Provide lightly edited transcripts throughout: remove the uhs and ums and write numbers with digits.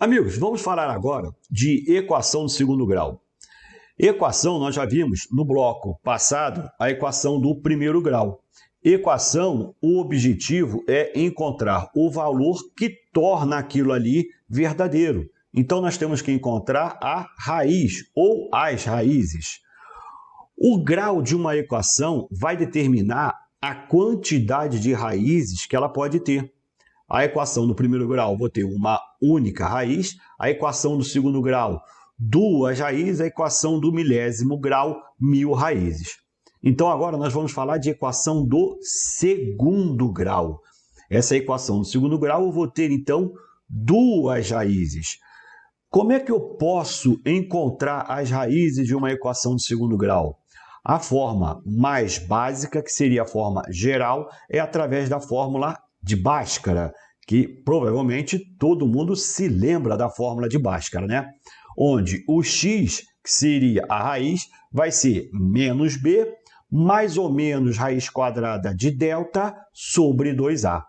Amigos, vamos falar agora de equação de segundo grau. Equação, nós já vimos no bloco passado a equação do primeiro grau. Equação, o objetivo é encontrar o valor que torna aquilo ali verdadeiro. Então, nós temos que encontrar a raiz ou as raízes. O grau de uma equação vai determinar a quantidade de raízes que ela pode ter. A equação do primeiro grau, vou ter uma única raiz. A equação do segundo grau, duas raízes. A equação do milésimo grau, 1000 raízes. Então, agora nós vamos falar de equação do segundo grau. Essa equação do segundo grau, eu vou ter, então, duas raízes. Como é que eu posso encontrar as raízes de uma equação de segundo grau? A forma mais básica, que seria a forma geral, é através da fórmula de Bhaskara, que provavelmente todo mundo se lembra da fórmula de Bhaskara, né? Onde o x, que seria a raiz, vai ser menos b, mais ou menos raiz quadrada de delta sobre 2a,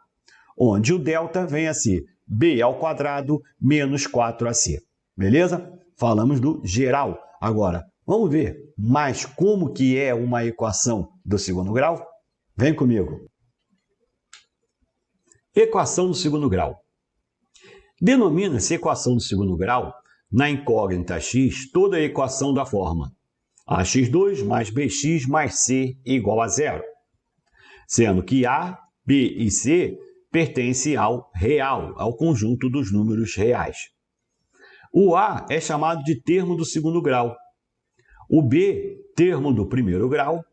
onde o delta vem a ser b ao quadrado menos 4ac. Beleza? Falamos do geral. Agora, vamos ver mais como que é uma equação do segundo grau? Vem comigo. Equação do segundo grau. Denomina-se equação do segundo grau, na incógnita x, toda a equação da forma ax2 mais bx mais c igual a zero, sendo que a, b e c pertencem ao real, ao conjunto dos números reais. O a é chamado de termo do segundo grau, o b, termo do primeiro grau,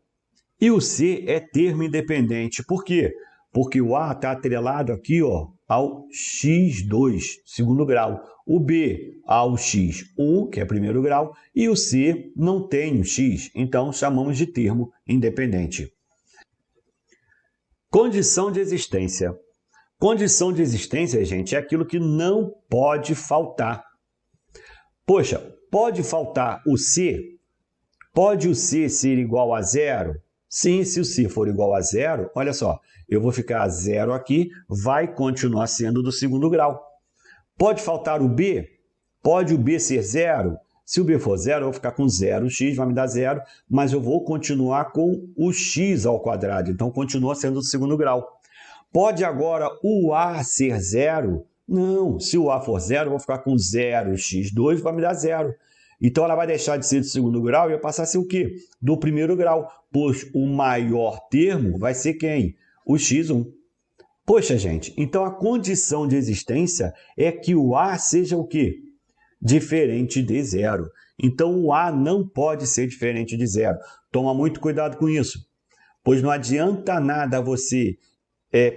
e o c é termo independente. Por quê? Porque o a está atrelado aqui, ó, ao x2, segundo grau. O b ao x1, que é primeiro grau, e o c não tem o x, então chamamos de termo independente. Condição de existência. Condição de existência, gente, é aquilo que não pode faltar. Poxa, pode faltar o c? Pode o c ser igual a zero? Sim, se o c for igual a zero, olha só, eu vou ficar a zero aqui, vai continuar sendo do segundo grau. Pode faltar o b? Pode o b ser zero? Se o b for zero, eu vou ficar com zero, x vai me dar zero, mas eu vou continuar com o x ao quadrado, então continua sendo do segundo grau. Pode agora o a ser zero? Não, se o a for zero, eu vou ficar com zero, x2 vai me dar zero. Então, ela vai deixar de ser do segundo grau e vai passar a ser o quê? Do primeiro grau, pois o maior termo vai ser quem? O x1. Poxa, gente, então a condição de existência é que o a seja o quê? Diferente de zero. Então, o a não pode ser diferente de zero. Toma muito cuidado com isso, pois não adianta nada você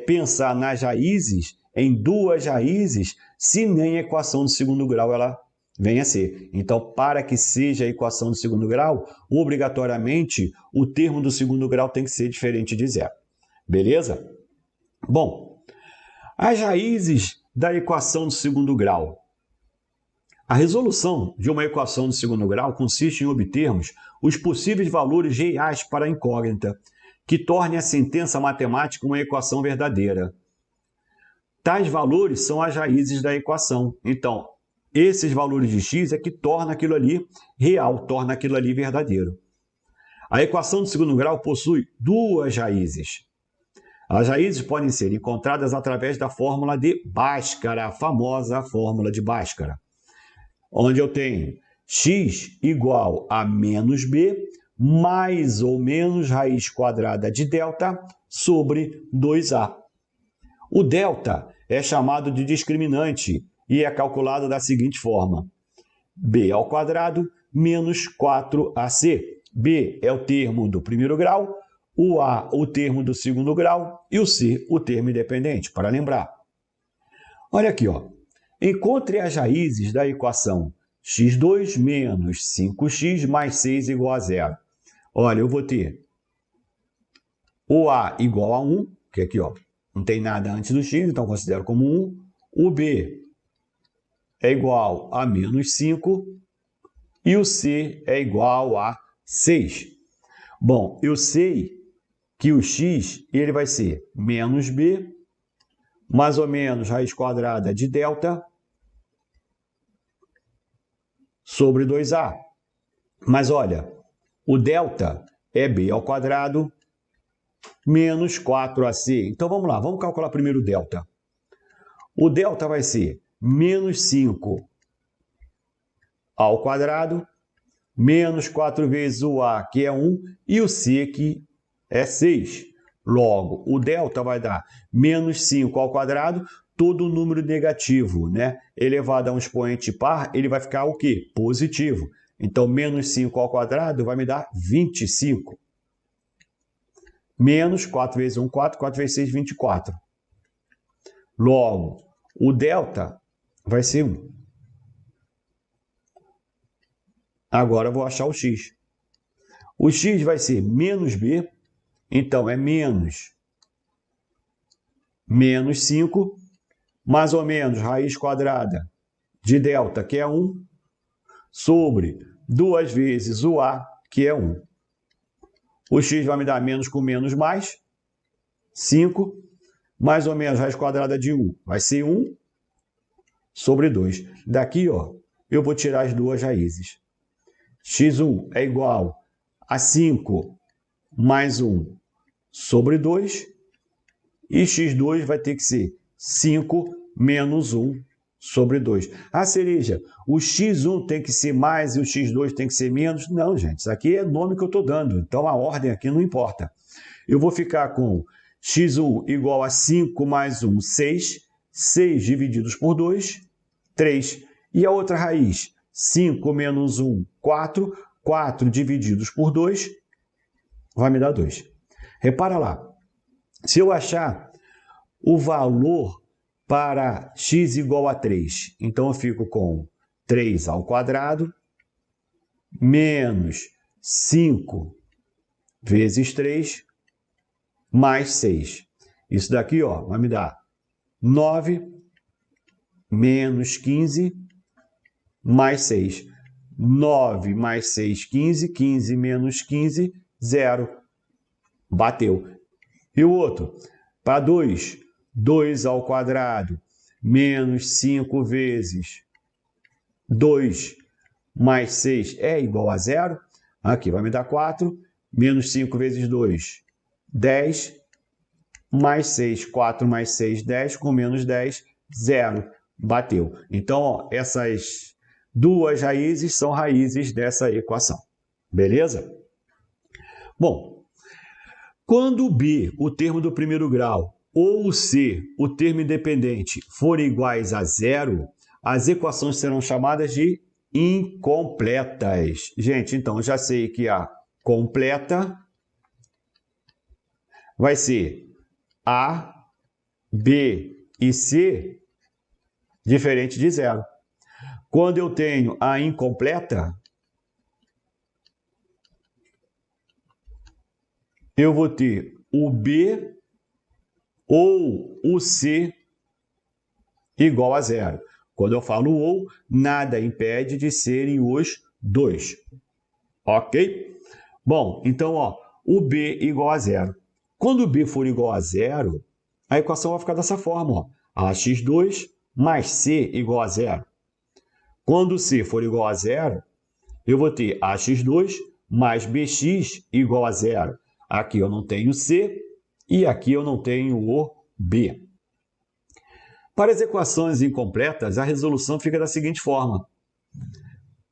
pensar nas raízes, em duas raízes, se nem a equação do segundo grau ela venha a ser. Então, para que seja a equação do segundo grau, obrigatoriamente, o termo do segundo grau tem que ser diferente de zero. Beleza? Bom, as raízes da equação do segundo grau. A resolução de uma equação do segundo grau consiste em obtermos os possíveis valores reais para a incógnita, que torne a sentença matemática uma equação verdadeira. Tais valores são as raízes da equação. Então, esses valores de x é que torna aquilo ali real, torna aquilo ali verdadeiro. A equação do segundo grau possui duas raízes. As raízes podem ser encontradas através da fórmula de Bhaskara, a famosa fórmula de Bhaskara, onde eu tenho x igual a menos b, mais ou menos raiz quadrada de delta sobre 2a. O delta é chamado de discriminante e é calculado da seguinte forma: b ao quadrado menos 4ac. b é o termo do primeiro grau, o a o termo do segundo grau e o c o termo independente, para lembrar. Olha aqui, ó. Encontre as raízes da equação x2 menos 5x mais 6 igual a zero. Olha, eu vou ter o a igual a 1, que aqui, ó, não tem nada antes do x, então considero como 1. O b é igual a menos 5 e o c é igual a 6. Bom, eu sei que o x ele vai ser menos b, mais ou menos raiz quadrada de delta, sobre 2A. Mas olha, o delta é b ao quadrado menos 4ac. Então vamos lá, vamos calcular primeiro o delta. O delta vai ser menos 5 ao quadrado, menos 4 vezes o a, que é 1, e o c, que é 6. Logo, o delta vai dar menos 5 ao quadrado, todo número negativo, né, elevado a um expoente par, ele vai ficar o quê? Positivo. Então, menos 5 ao quadrado vai me dar 25. Menos 4 vezes 1, 4, 4 vezes 6, 24. Logo, o delta vai ser 1. Agora eu vou achar o x. O x vai ser menos b, então é menos 5, mais ou menos raiz quadrada de delta, que é 1, sobre 2 vezes o a, que é 1. O x vai me dar menos com menos mais, 5, mais ou menos raiz quadrada de 1, vai ser 1 sobre 2. Daqui, ó, eu vou tirar as duas raízes. x1 é igual a 5 mais 1 sobre 2, e x2 vai ter que ser 5 menos 1 sobre 2. Ah, cereja, o x1 tem que ser mais e o x2 tem que ser menos? Não, gente, isso aqui é nome que eu estou dando, então a ordem aqui não importa. Eu vou ficar com x1 igual a 5 mais 1, 6, 6 divididos por 2, 3. E a outra raiz? 5 menos 1, 4, 4 divididos por 2, vai me dar 2. Repara lá, se eu achar o valor para x igual a 3, então eu fico com 3 ao quadrado menos 5 vezes 3 mais 6. Isso daqui, ó, vai me dar 9 menos 15 mais 6. 9 mais 6, 15. 15 menos 15, 0. Bateu. E o outro? Para 2, 2 ao quadrado menos 5 vezes 2 mais 6 é igual a 0. Aqui vai me dar 4. Menos 5 vezes 2, 10. Mais 6, 4 mais 6, 10. Com menos 10, 0. Bateu. Então, ó, essas duas raízes são raízes dessa equação. Beleza? Bom, quando B, o termo do primeiro grau, ou C, o termo independente, forem iguais a 0, as equações serão chamadas de incompletas. Gente, então, já sei que a completa vai ser A, B e C diferente de 0. Quando eu tenho a incompleta, eu vou ter o B ou o C igual a 0. Quando eu falo ou, nada impede de serem os dois. Ok? Bom, então, ó, o B igual a 0. Quando o B for igual a 0, a equação vai ficar dessa forma, ó. Ax2 mais C igual a 0. Quando C for igual a 0, eu vou ter ax2 mais bx igual a 0. Aqui eu não tenho C e aqui eu não tenho o B. Para as equações incompletas, a resolução fica da seguinte forma.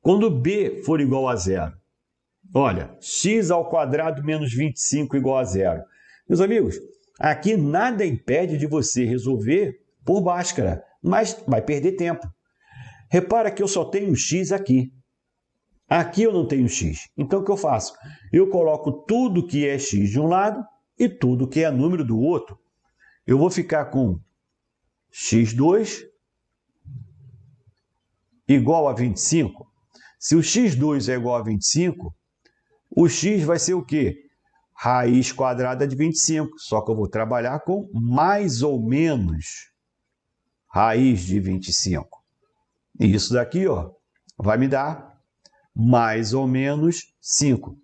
Quando B for igual a 0, olha, x ao quadrado menos 25 igual a 0. Meus amigos, aqui nada impede de você resolver por Bhaskara, mas vai perder tempo. Repara que eu só tenho x aqui. Aqui eu não tenho x. Então, o que eu faço? Eu coloco tudo que é x de um lado e tudo que é número do outro. Eu vou ficar com x2 igual a 25. Se o x2 é igual a 25, o x vai ser o quê? Raiz quadrada de 25. Só que eu vou trabalhar com mais ou menos raiz de 25. E isso daqui, ó, vai me dar mais ou menos 5.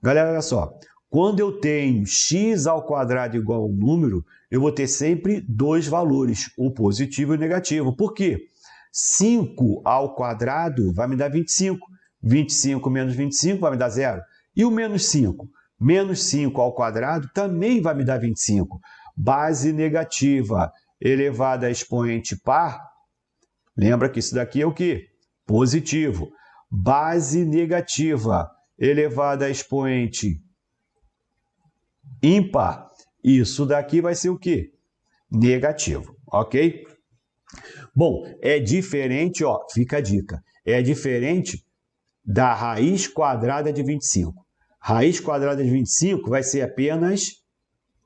Galera, olha só. Quando eu tenho x ao quadrado igual a um número, eu vou ter sempre dois valores, o positivo e o negativo. Por quê? 5 ao quadrado vai me dar 25. 25 menos 25 vai me dar 0. E o menos 5? Menos 5 ao quadrado também vai me dar 25. Base negativa elevada a expoente par. Lembra que isso daqui é o quê? Positivo. Base negativa elevada a expoente ímpar. Isso daqui vai ser o quê? Negativo, ok? Bom, é diferente, ó, fica a dica. É diferente da raiz quadrada de 25. Raiz quadrada de 25 vai ser apenas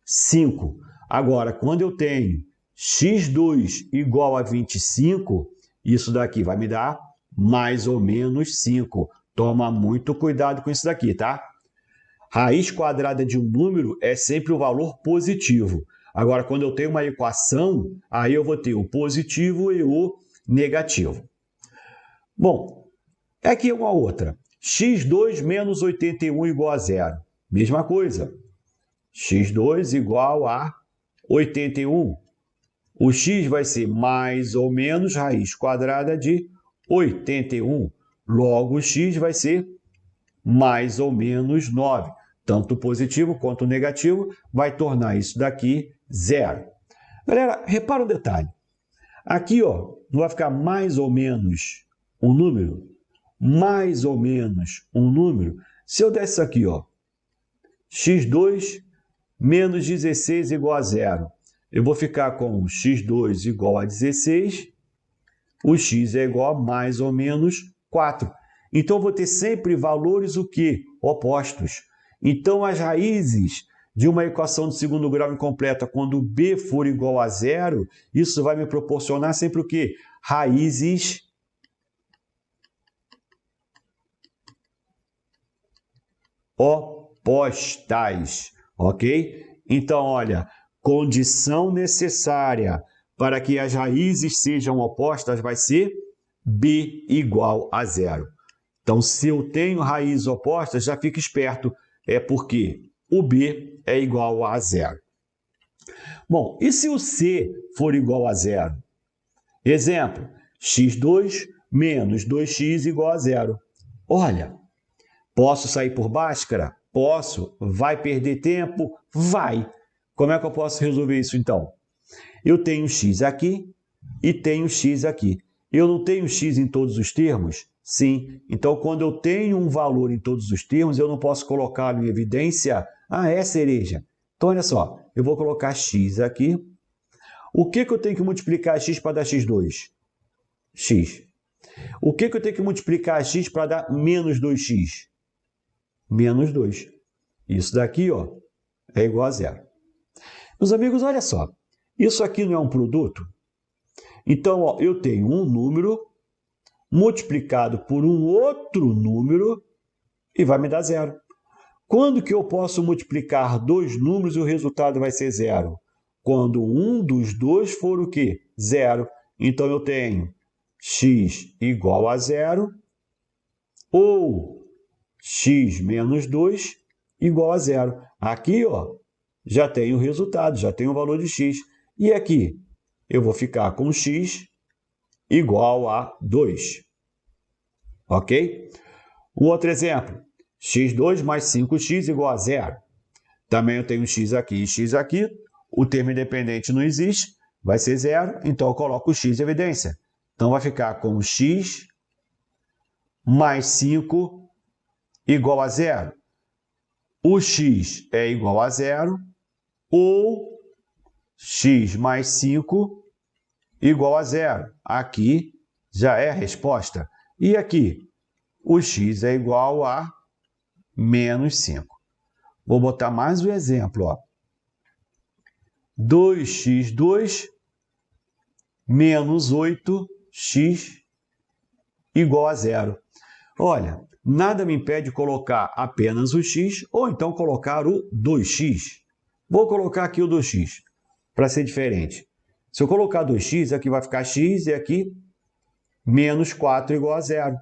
5. Agora, quando eu tenho x2 igual a 25, isso daqui vai me dar mais ou menos 5. Toma muito cuidado com isso daqui, tá? Raiz quadrada de um número é sempre o valor positivo. Agora, quando eu tenho uma equação, aí eu vou ter o positivo e o negativo. Bom, aqui é uma outra. x2 menos 81 igual a 0. Mesma coisa. x2 igual a 81. O x vai ser mais ou menos raiz quadrada de 81. Logo, o x vai ser mais ou menos 9. Tanto o positivo quanto o negativo vai tornar isso daqui 0. Galera, repara um detalhe. Aqui, ó, não vai ficar mais ou menos um número? Mais ou menos um número. Se eu der isso aqui, ó, x2 menos 16 igual a 0. Eu vou ficar com x2 igual a 16. O x é igual a mais ou menos 4. Então, eu vou ter sempre valores o quê? Opostos. Então, as raízes de uma equação de segundo grau incompleta, quando b for igual a 0, isso vai me proporcionar sempre o quê? Raízes opostas, ok? Então, olha, condição necessária para que as raízes sejam opostas vai ser b igual a 0. Então, se eu tenho raízes opostas, já fica esperto, é porque o b é igual a 0. Bom, e se o c for igual a 0? Exemplo, x2 menos 2x igual a 0. Olha, posso sair por Bhaskara? Posso. Vai perder tempo? Vai. Como é que eu posso resolver isso, então? Eu tenho x aqui e tenho x aqui. Eu não tenho x em todos os termos? Sim. Então, quando eu tenho um valor em todos os termos, eu não posso colocá-lo em evidência. Ah, é cereja. Então, olha só. Eu vou colocar x aqui. O que eu tenho que multiplicar x para dar x2? X. O que eu tenho que multiplicar x para dar menos 2x? Menos 2. Isso daqui, ó, é igual a 0. Meus amigos, olha só. Isso aqui não é um produto? Então, ó, eu tenho um número multiplicado por um outro número e vai me dar 0. Quando que eu posso multiplicar dois números e o resultado vai ser 0? Quando um dos dois for o quê? 0. Então, eu tenho x igual a 0 ou x menos 2 igual a 0. Aqui, ó, já tenho o resultado, já tenho o valor de x. E aqui, eu vou ficar com x igual a 2. Ok? Um outro exemplo. x2 mais 5x igual a 0. Também eu tenho x aqui e x aqui. O termo independente não existe. Vai ser 0. Então, eu coloco o x em evidência. Então, vai ficar com x mais 5 igual a 0. O x é igual a 0 ou x mais 5 igual a 0. Aqui já é a resposta. E aqui, o x é igual a menos 5. Vou botar mais um exemplo, ó. 2x2 menos 8x igual a 0. Olha, nada me impede de colocar apenas o x ou então colocar o 2x. Vou colocar aqui o 2x para ser diferente. Se eu colocar 2x, aqui vai ficar x e aqui menos 4 igual a 0.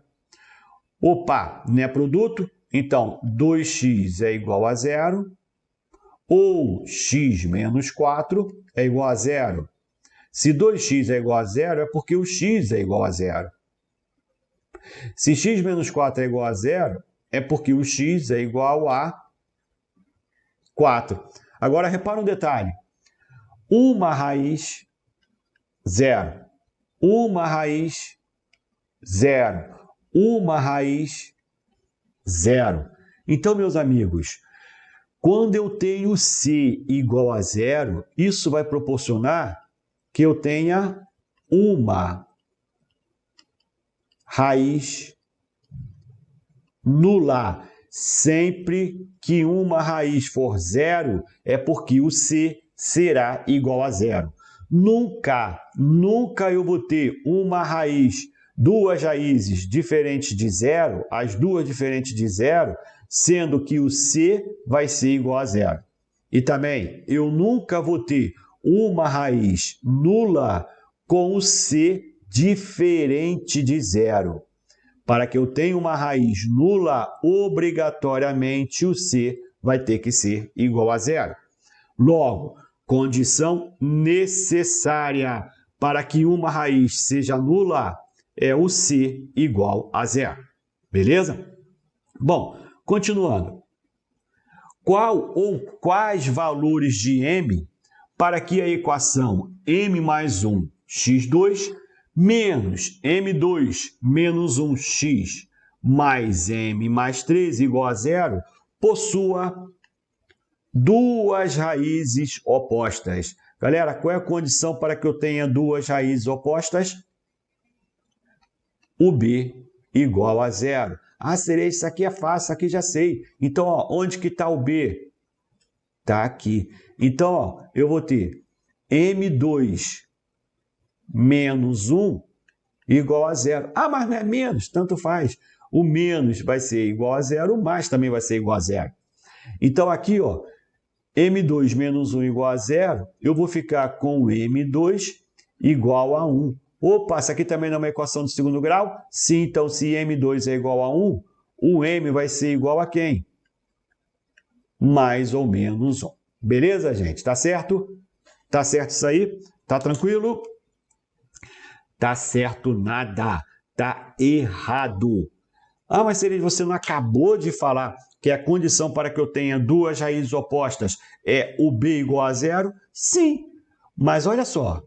Opa, não é produto? Então, 2x é igual a 0 ou x menos 4 é igual a 0. Se 2x é igual a zero, é porque o x é igual a zero. Se x menos 4 é igual a zero, é porque o x é igual a 4. Agora, repara um detalhe. Uma raiz, zero. Uma raiz, zero. Uma raiz, zero. Então, meus amigos, quando eu tenho c igual a zero, isso vai proporcionar que eu tenha uma raiz nula. Sempre que uma raiz for zero, é porque o c será igual a zero. Nunca eu vou ter uma raiz, duas raízes diferentes de zero, as duas diferentes de zero, sendo que o c vai ser igual a zero. E também, eu nunca vou ter uma raiz nula com o c diferente de zero. Para que eu tenha uma raiz nula, obrigatoriamente o c vai ter que ser igual a zero. Logo, condição necessária para que uma raiz seja nula é o c igual a zero. Beleza? Bom, continuando. Qual ou quais valores de m para que a equação m mais 1 x2 menos m2 menos 1x mais m mais 3 igual a zero possua duas raízes opostas? Galera, qual é a condição para que eu tenha duas raízes opostas? O b igual a zero. Ah, Cereja, isso aqui é fácil, isso aqui já sei. Então, ó, onde que está o b? Está aqui. Então, ó, eu vou ter m2 menos 1 igual a zero. Ah, mas não é menos, tanto faz. O menos vai ser igual a zero, o mais também vai ser igual a zero. Então, aqui, ó, m2 menos 1 igual a zero, eu vou ficar com o m2 igual a 1. Opa, isso aqui também não é uma equação de segundo grau? Sim, então se m2 é igual a 1, o m vai ser igual a quem? Mais ou menos 1. Beleza, gente? Tá certo? Tá certo isso aí? Tá tranquilo? Tá certo nada. Tá errado. Ah, mas Cereja, você não acabou de falar que a condição para que eu tenha duas raízes opostas é o b igual a zero? Sim, mas olha só.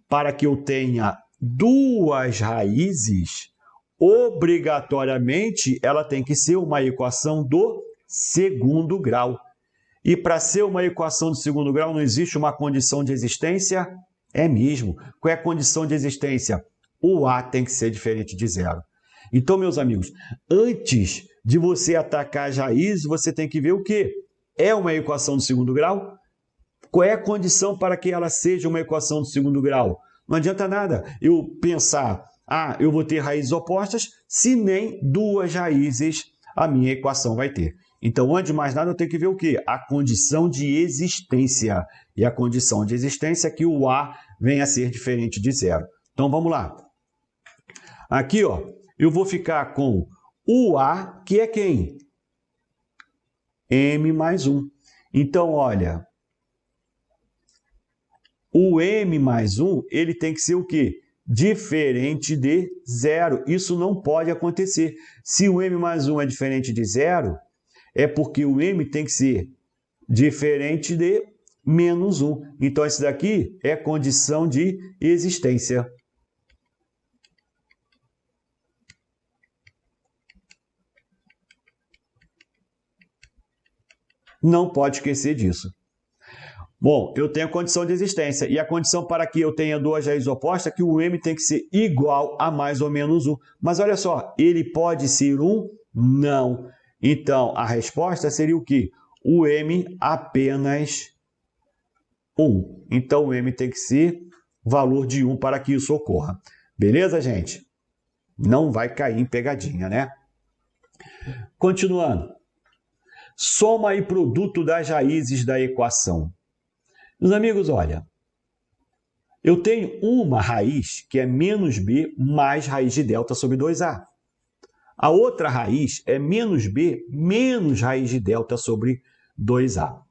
Para que eu tenha duas raízes, obrigatoriamente ela tem que ser uma equação do segundo grau. E para ser uma equação de segundo grau não existe uma condição de existência? É mesmo. Qual é a condição de existência? O A tem que ser diferente de zero. Então, meus amigos, antes de você atacar as raízes, você tem que ver o quê? É uma equação de segundo grau? Qual é a condição para que ela seja uma equação de segundo grau? Não adianta nada eu pensar, eu vou ter raízes opostas, se nem duas raízes a minha equação vai ter. Então, antes de mais nada, eu tenho que ver o quê? A condição de existência. E a condição de existência é que o A venha a ser diferente de zero. Então, vamos lá. Aqui, ó, eu vou ficar com o A, que é quem? M mais 1. Então, olha, o m mais 1, ele tem que ser o quê? Diferente de zero. Isso não pode acontecer. Se o m mais 1 é diferente de zero, é porque o m tem que ser diferente de menos 1. Então, esse daqui é condição de existência. Não pode esquecer disso. Bom, eu tenho a condição de existência. E a condição para que eu tenha duas raízes opostas é que o m tem que ser igual a mais ou menos 1. Mas olha só, ele pode ser 1? Não. Então, a resposta seria o quê? O m apenas 1. Então, o m tem que ser valor de 1 para que isso ocorra. Beleza, gente? Não vai cair em pegadinha, né? Continuando. Soma e produto das raízes da equação. Meus amigos, olha, eu tenho uma raiz que é menos b mais raiz de delta sobre 2a. A outra raiz é menos b menos raiz de delta sobre 2a.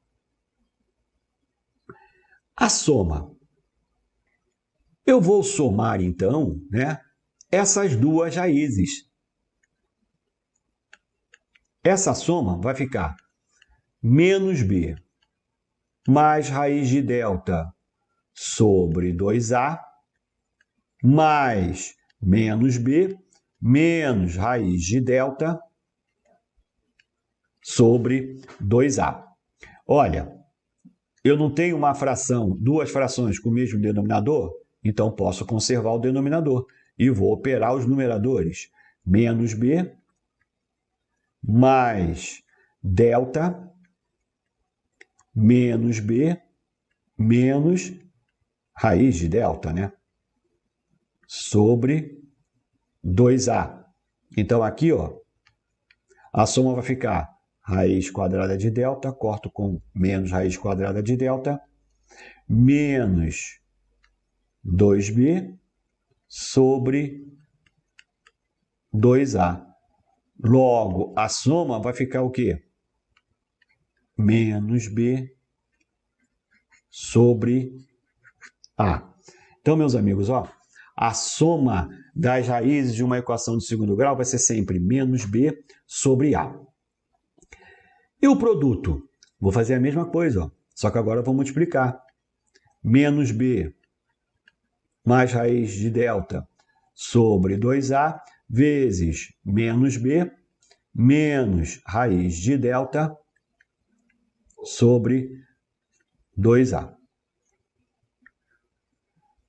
A soma Eu vou somar, então, né, essas duas raízes. Essa soma vai ficar menos b mais raiz de delta sobre 2a mais menos b menos raiz de delta sobre 2a. Olha, eu não tenho uma fração, duas frações com o mesmo denominador, então posso conservar o denominador e vou operar os numeradores. Menos b mais delta menos b menos raiz de delta, né? Sobre 2a. Então, aqui, ó, a soma vai ficar raiz quadrada de delta, corto com menos raiz quadrada de delta, menos 2b sobre 2a. Logo, a soma vai ficar o quê? Menos b sobre a. Então, meus amigos, ó, a soma das raízes de uma equação de segundo grau vai ser sempre menos b sobre a. E o produto? Vou fazer a mesma coisa, ó, só que agora eu vou multiplicar. Menos b mais raiz de delta sobre 2a vezes menos b menos raiz de delta sobre 2a.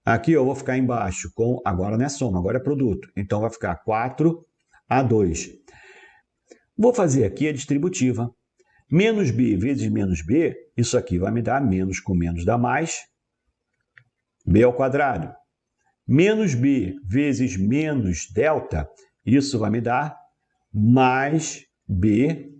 Aqui eu vou ficar embaixo com, agora não é soma, agora é produto. Então vai ficar 4a2. Vou fazer aqui a distributiva. Menos b vezes menos b, isso aqui vai me dar menos com menos dá mais, b ao quadrado. Menos b vezes menos delta, isso vai me dar mais b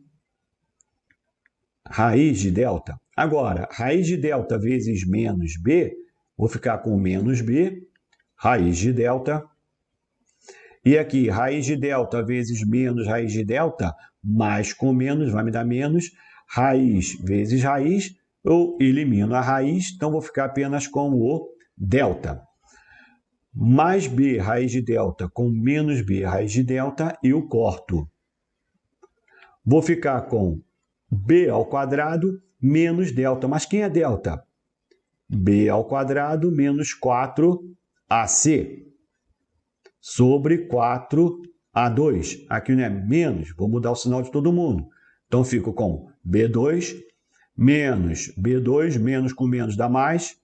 raiz de delta. Agora, raiz de delta vezes menos b, vou ficar com menos b, raiz de delta. E aqui, raiz de delta vezes menos raiz de delta, mais com menos, vai me dar menos. Raiz vezes raiz, eu elimino a raiz, então vou ficar apenas com o delta. Mais b raiz de delta com menos b raiz de delta, eu corto. Vou ficar com b ao quadrado menos delta. Mas quem é delta? B ao quadrado menos 4AC sobre 4A2. Aqui não é menos, vou mudar o sinal de todo mundo. Então, fico com B2 menos B2, menos com menos dá mais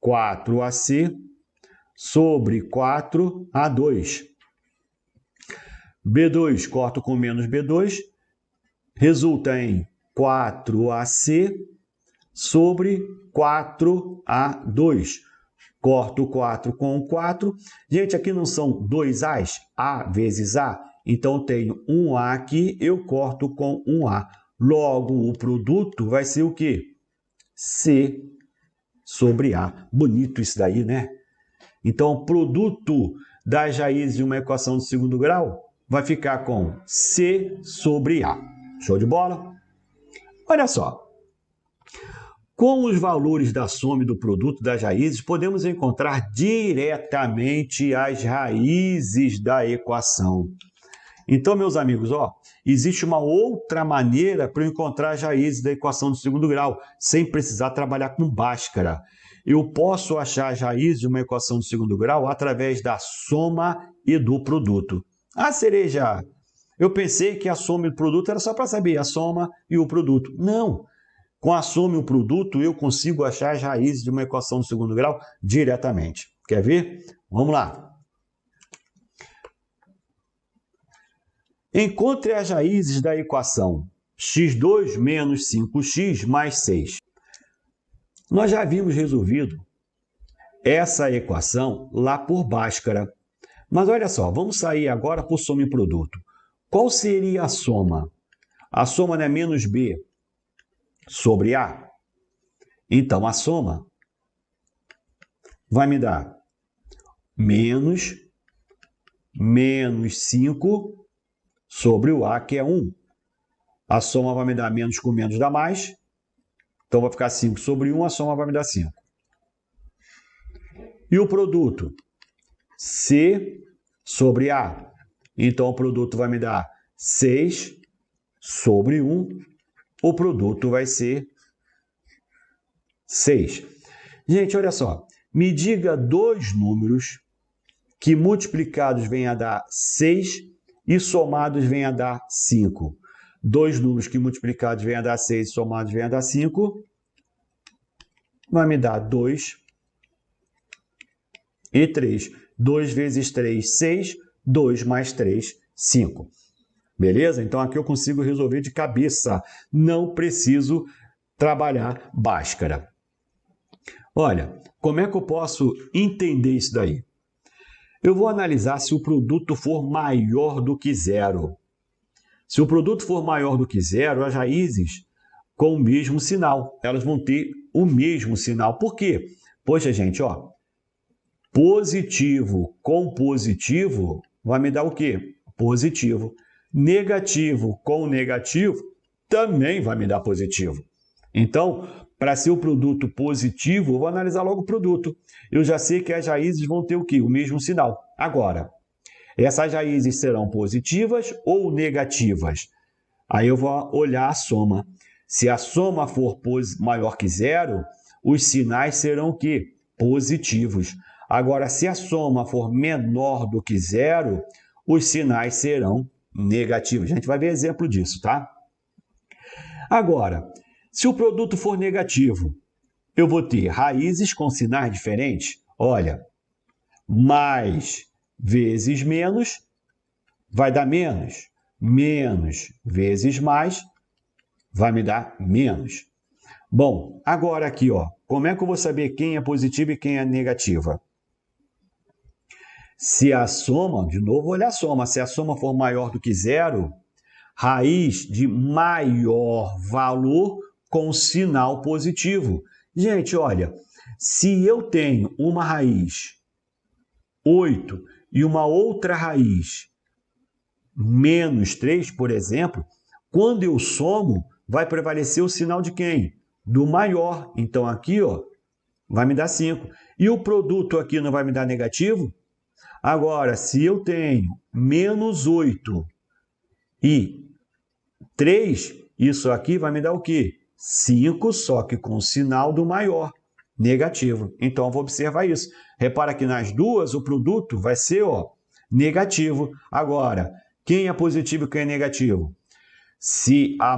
4AC sobre 4A2. B2 corto com menos B2, resulta em 4AC sobre 4A2. Corto 4 com 4. Gente, aqui não são dois A's? A vezes A. Então, eu tenho um A aqui, eu corto com um A. Logo, o produto vai ser o quê? C sobre A. Bonito isso daí, né? Então, o produto das raízes de uma equação de segundo grau vai ficar com C sobre A. Show de bola? Olha só. Com os valores da soma e do produto das raízes, podemos encontrar diretamente as raízes da equação. Então, meus amigos, ó, existe uma outra maneira para eu encontrar as raízes da equação de segundo grau, sem precisar trabalhar com Bhaskara. Eu posso achar as raízes de uma equação de segundo grau através da soma e do produto. Ah, Cereja, eu pensei que a soma e o produto era só para saber a soma e o produto. Não! Com a soma e o produto, eu consigo achar as raízes de uma equação de segundo grau diretamente. Quer ver? Vamos lá. Encontre as raízes da equação x2 menos 5x mais 6. Nós já havíamos resolvido essa equação lá por Bhaskara. Mas olha só, vamos sair agora por soma e produto. Qual seria a soma? A soma é menos b sobre A. Então, a soma vai me dar menos 5 sobre o A, que é 1. A soma vai me dar menos com menos dá mais. Então, vai ficar 5 sobre 1, a soma vai me dar 5. E o produto? C sobre A. Então, o produto vai me dar 6 sobre 1. O produto vai ser 6. Gente, olha só. Me diga dois números que multiplicados vêm a dar 6 e somados vêm a dar 5. Dois números que multiplicados vêm a dar 6 e somados vêm a dar 5. Vai me dar 2 e 3. 2 vezes 3, 6. 2 mais 3, 5. Beleza? Então, aqui eu consigo resolver de cabeça. Não preciso trabalhar Bhaskara. Olha, como é que eu posso entender isso daí? Eu vou analisar se o produto for maior do que zero. Se o produto for maior do que zero, as raízes com o mesmo sinal. Elas vão ter o mesmo sinal. Por quê? Poxa, gente, ó, positivo com positivo vai me dar o quê? Positivo. Negativo com negativo também vai me dar positivo. Então, para ser o produto positivo, eu vou analisar logo o produto. Eu já sei que as raízes vão ter o quê? O mesmo sinal. Agora, essas raízes serão positivas ou negativas? Aí eu vou olhar a soma. Se a soma for maior que zero, os sinais serão o quê? Positivos. Agora, se a soma for menor do que zero, os sinais serão negativos. A gente vai ver exemplo disso, tá? Agora, se o produto for negativo, eu vou ter raízes com sinais diferentes. Olha, mais vezes menos vai dar menos. Menos vezes mais vai me dar menos. Bom, agora aqui, ó, como é que eu vou saber quem é positiva e quem é negativa? Se a soma, de novo, olha a soma, se a soma for maior do que zero, raiz de maior valor com sinal positivo. Gente, olha, se eu tenho uma raiz 8 e uma outra raiz menos 3, por exemplo, quando eu somo, vai prevalecer o sinal de quem? Do maior. Então, aqui, ó, vai me dar 5. E o produto aqui não vai me dar negativo? Agora, se eu tenho menos 8 e 3, isso aqui vai me dar o quê? 5, só que com o sinal do maior, negativo. Então, eu vou observar isso. Repara que nas duas, o produto vai ser, ó, negativo. Agora, quem é positivo e quem é negativo? Se a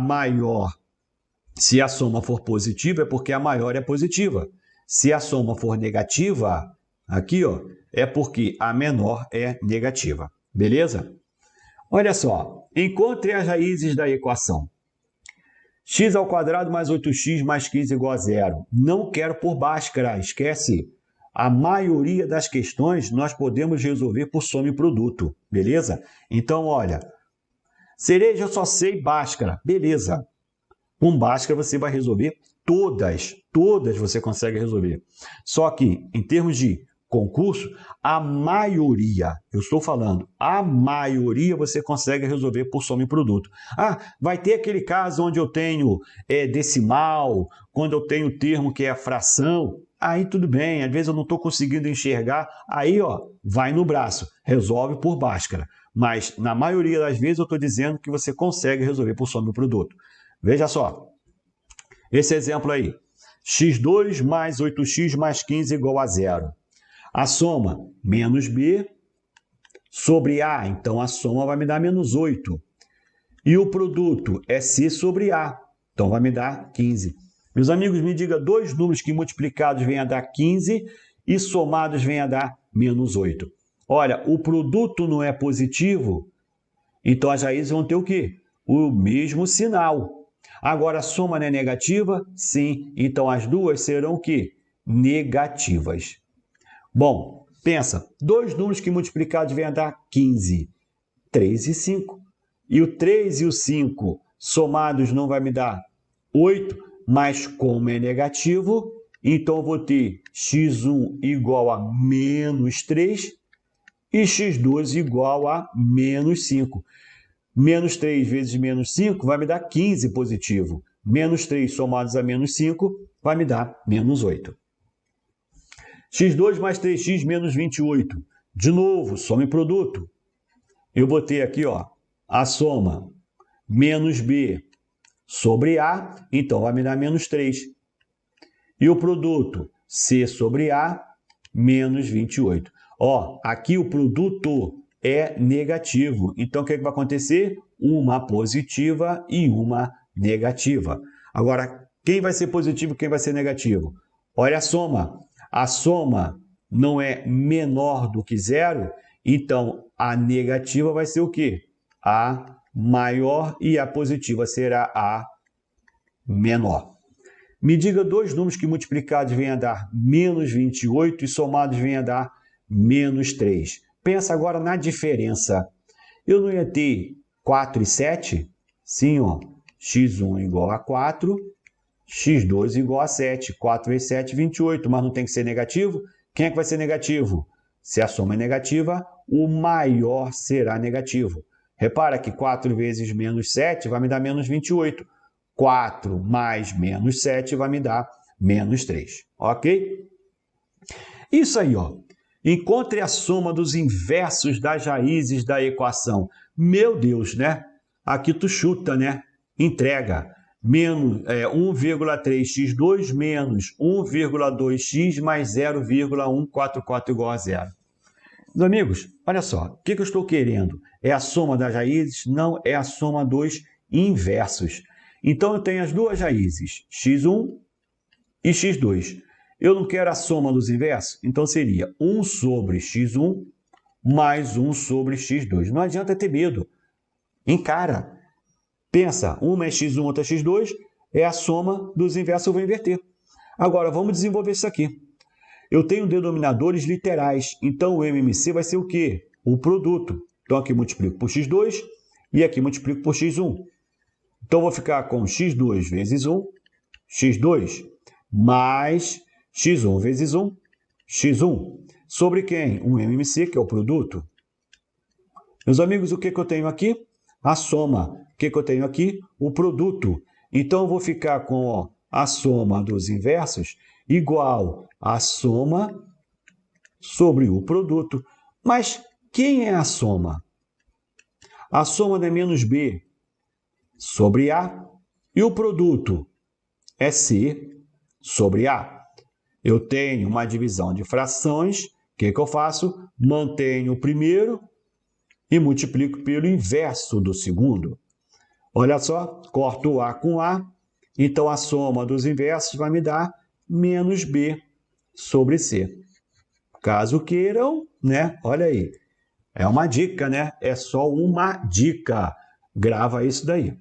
soma for positiva, é porque a maior é positiva. Se a soma for negativa, aqui, ó, é porque a menor é negativa. Beleza? Olha só, encontre as raízes da equação. X² mais 8x mais 15 igual a zero. Não quero por Bhaskara, esquece. A maioria das questões nós podemos resolver por soma e produto, beleza? Então, olha, cereja eu só sei Bhaskara, beleza. Com Bhaskara você vai resolver todas você consegue resolver. Só que, em termos de concurso, a maioria, eu estou falando, a maioria você consegue resolver por soma e produto. Ah, vai ter aquele caso onde eu tenho decimal, quando eu tenho termo que é fração, aí tudo bem, às vezes eu não estou conseguindo enxergar, aí ó, vai no braço, resolve por Bhaskara. Mas na maioria das vezes eu estou dizendo que você consegue resolver por soma e produto. Veja só, esse exemplo aí, x2 mais 8x mais 15 igual a zero. A soma, menos b sobre a, então a soma vai me dar menos 8. E o produto é c sobre a, então vai me dar 15. Meus amigos, me diga dois números que multiplicados vêm a dar 15 e somados vêm a dar menos 8. Olha, o produto não é positivo, então as raízes vão ter o quê? O mesmo sinal. Agora, a soma não é negativa? Sim, então as duas serão o quê? Negativas. Bom, pensa, dois números que multiplicados vêm a dar 15, 3 e 5. E o 3 e o 5 somados não vai me dar 8, mas como é negativo, então eu vou ter x1 igual a menos 3 e x2 igual a menos 5. Menos 3 vezes menos 5 vai me dar 15 positivo. Menos 3 somados a menos 5 vai me dar menos 8. x2 mais 3x menos 28. De novo, soma e produto. Eu vou ter aqui, ó, a soma menos b sobre a, então vai me dar menos 3. E o produto c sobre a menos 28. Ó, aqui o produto é negativo. Então, o que vai acontecer? Uma positiva e uma negativa. Agora, quem vai ser positivo e quem vai ser negativo? Olha a soma. A soma não é menor do que zero, então a negativa vai ser o quê? A maior e a positiva será a menor. Me diga dois números que multiplicados venham a dar menos 28 e somados venham a dar menos 3. Pensa agora na diferença. Eu não ia ter 4 e 7? Sim, ó. x1 igual a 4, x2 igual a 7. 4 vezes 7, 28. Mas não tem que ser negativo? Quem é que vai ser negativo? Se a soma é negativa, o maior será negativo. Repara que 4 vezes menos 7 vai me dar menos 28. 4 mais menos 7 vai me dar menos 3. Ok? Isso aí, ó. Encontre a soma dos inversos das raízes da equação. Meu Deus, né? Aqui tu chuta, né? Entrega. Menos 1,3x2 menos 1,2x mais 0,144 igual a zero. Meus amigos, olha só. O que eu estou querendo? É a soma das raízes? Não, é a soma dos inversos. Então, eu tenho as duas raízes, x1 e x2. Eu não quero a soma dos inversos? Então, seria 1 sobre x1 mais 1 sobre x2. Não adianta ter medo. Encara. Pensa, uma é x1, outra é x2, é a soma dos inversos, eu vou inverter. Agora, vamos desenvolver isso aqui. Eu tenho denominadores literais, então o MMC vai ser o quê? O produto. Então, aqui multiplico por x2 e aqui multiplico por x1. Então, vou ficar com x2 vezes 1, x2, mais x1 vezes 1, x1. Sobre quem? Um MMC, que é o produto. Meus amigos, o que eu tenho aqui? A soma. O que eu tenho aqui? O produto. Então, eu vou ficar com ó, a soma dos inversos igual a soma sobre o produto. Mas quem é a soma? A soma é menos b sobre A, e o produto é C sobre A. Eu tenho uma divisão de frações, o que eu faço? Mantenho o primeiro e multiplico pelo inverso do segundo. Olha só, corto o A com A, então a soma dos inversos vai me dar menos B sobre C. Caso queiram, né? Olha aí, é uma dica, né? É só uma dica. Grava isso daí.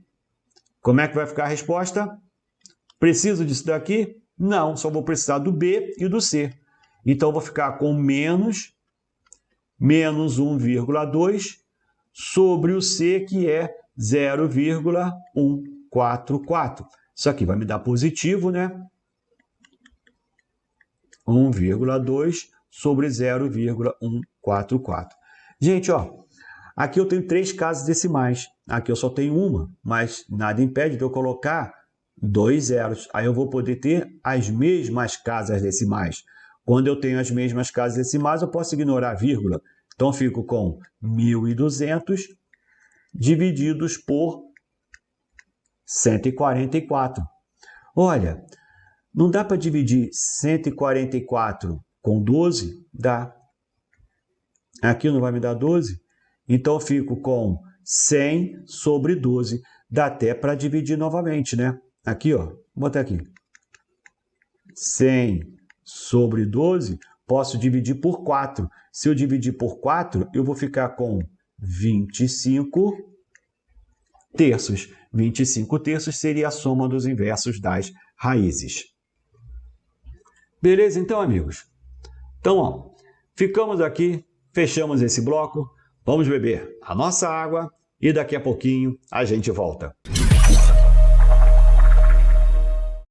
Como é que vai ficar a resposta? Preciso disso daqui? Não, só vou precisar do B e do C. Então, vou ficar com menos 1,2 sobre o C, que é 0,144. Isso aqui vai me dar positivo, né? 1,2 sobre 0,144. Gente, ó, aqui eu tenho 3 casas decimais. Aqui eu só tenho uma, mas nada impede de eu colocar 2 zeros. Aí eu vou poder ter as mesmas casas decimais. Quando eu tenho as mesmas casas decimais, eu posso ignorar a vírgula. Então, eu fico com 1.200 divididos por 144. Olha, não dá para dividir 144 com 12? Dá. Aqui não vai me dar 12? Então, eu fico com 100 sobre 12. Dá até para dividir novamente, né? Aqui, ó. Vou botar aqui. 100 sobre 12, posso dividir por 4. Se eu dividir por 4, eu vou ficar com 25 terços. 25 terços seria a soma dos inversos das raízes. Beleza, então, amigos? Então, ó, ficamos aqui, fechamos esse bloco. Vamos beber a nossa água e daqui a pouquinho a gente volta.